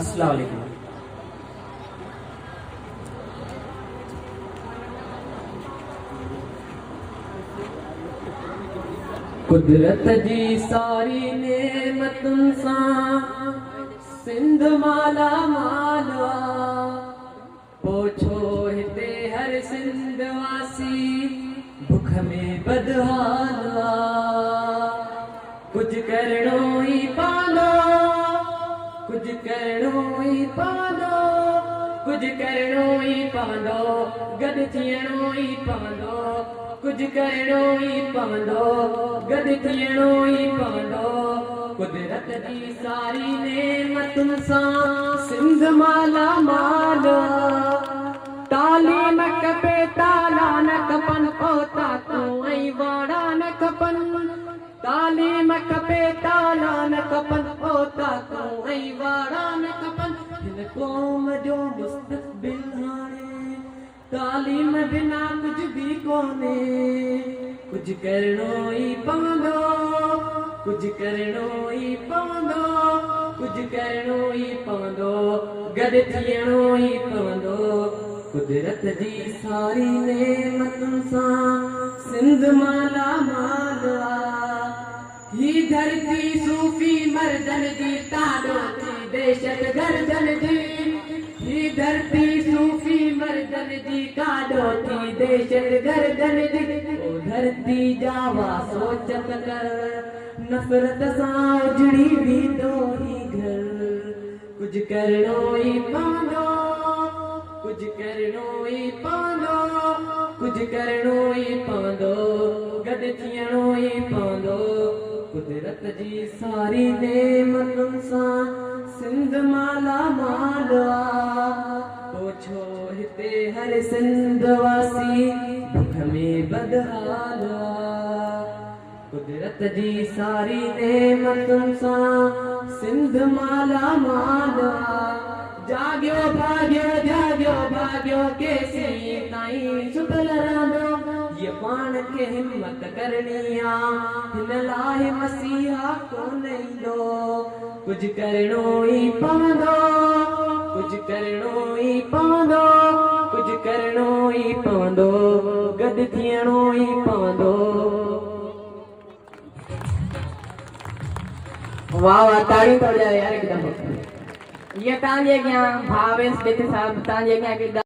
अस्सलाम वालेकुम। कुदरत जी सारी नेमतुन सां सिंध माला मालवा, पोछो हिते हर सिंध वासी भुख में बदहालवा। कुछ करणो ही पांदो, कुछ करणो ही पांदो, कुछ करणो ही पांदो, गॾ थियणो ही पांदो। कुछ करणो ही पांदो, गॾ थियणो ही पांदो। कुदरत जी सारी नेमतुन सां सिंध माला माल। तालीम खपे ताला न खपन, ओता तूं ऐं वाड़ा न खपन। तालीम खपे ताला न खपन, ओता तूं ऐं वाड़ा न खपन। हिन क़ौम जो मुस्तक़बिल हाणे तालीम बिना कुछ भी कोने। कुछ करणो ही पवंदो, कुछ करणो ही पवंदो, कुछ करणो ही पवंदो, गॾ थियणो ही पवंदो। कुदरत जी सारी नेमतुन सां सिंध माला माल आ। ही धरती सूफी मर्दन जी ताड़ो थी दहशत गर्दन जी। ही धरती सूफी मर्दन जी काॾो थी दहशत गर्दन जी। ओ धरती जावा सोचत कर, नफ़रत सां उजड़ी वेंदो ही घर। कुछ करणो ही पवंदो, कुछ करणो ही पवंदो, कुछ करणो ही पवंदो, गॾ थियणो ही पवंदो। कुदरत जी सारी नेमतुन सां सिंध माला माल आ। पोछो हिते हर सिंध वासी भुख में बदहाल आ। कुदरत जी सारी नेमतुन सां सिंध माला माल आ। जाग्यो भाग्यो जाग्यो भाग्यो केसी ताईं सुतल रहंदो। ये पाण खे हिम्मत करणी आ, हिन लाइ मसीहा कोन ईंदो। कुछ करणो ही पवंदो, कुछ करणो ही पवंदो, कुछ करणो ही पवंदो, गॾ थियणो ही पवंदो। वाह वाह, ताड़ी तो यार एकदम। ये तांजे क्या भावेश बेटे साहब तांजे क्या